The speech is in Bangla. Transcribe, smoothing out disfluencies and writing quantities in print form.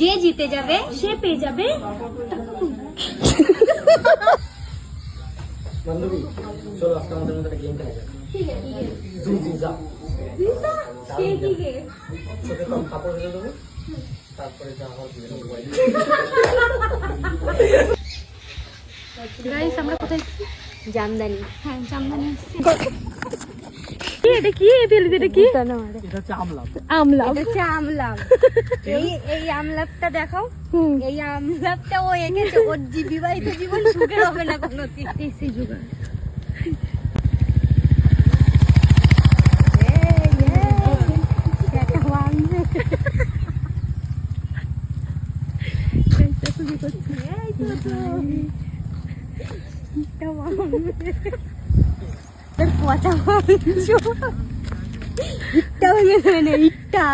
যে জিতে যাবে সে পেয়ে যাবে বান্ধবী চলো আজকে আমাদের মধ্যে একটা গেম খেলা যাক। ঠিক আছে জিজা জিসা কে কি গে চোখে কম কাপড় ফেলে দেবো তারপরে যা হওয়ার দিবে মোবাইল। গাইস আমরা কোথায় জামদানি হ্যাঁ জামদানি এটা কি এটা কি এটা হচ্ছে আমলাভ। আমলাভ এটা হচ্ছে আমলাভ এই আমলাভটা দেখাও এই আমলাভটা ও এঁকেছে ওর বিবাহিত জীবন সুখের হবে না কোনোদিন এসে জুগার পচা ইটটা হয়ে গেছে ইটটা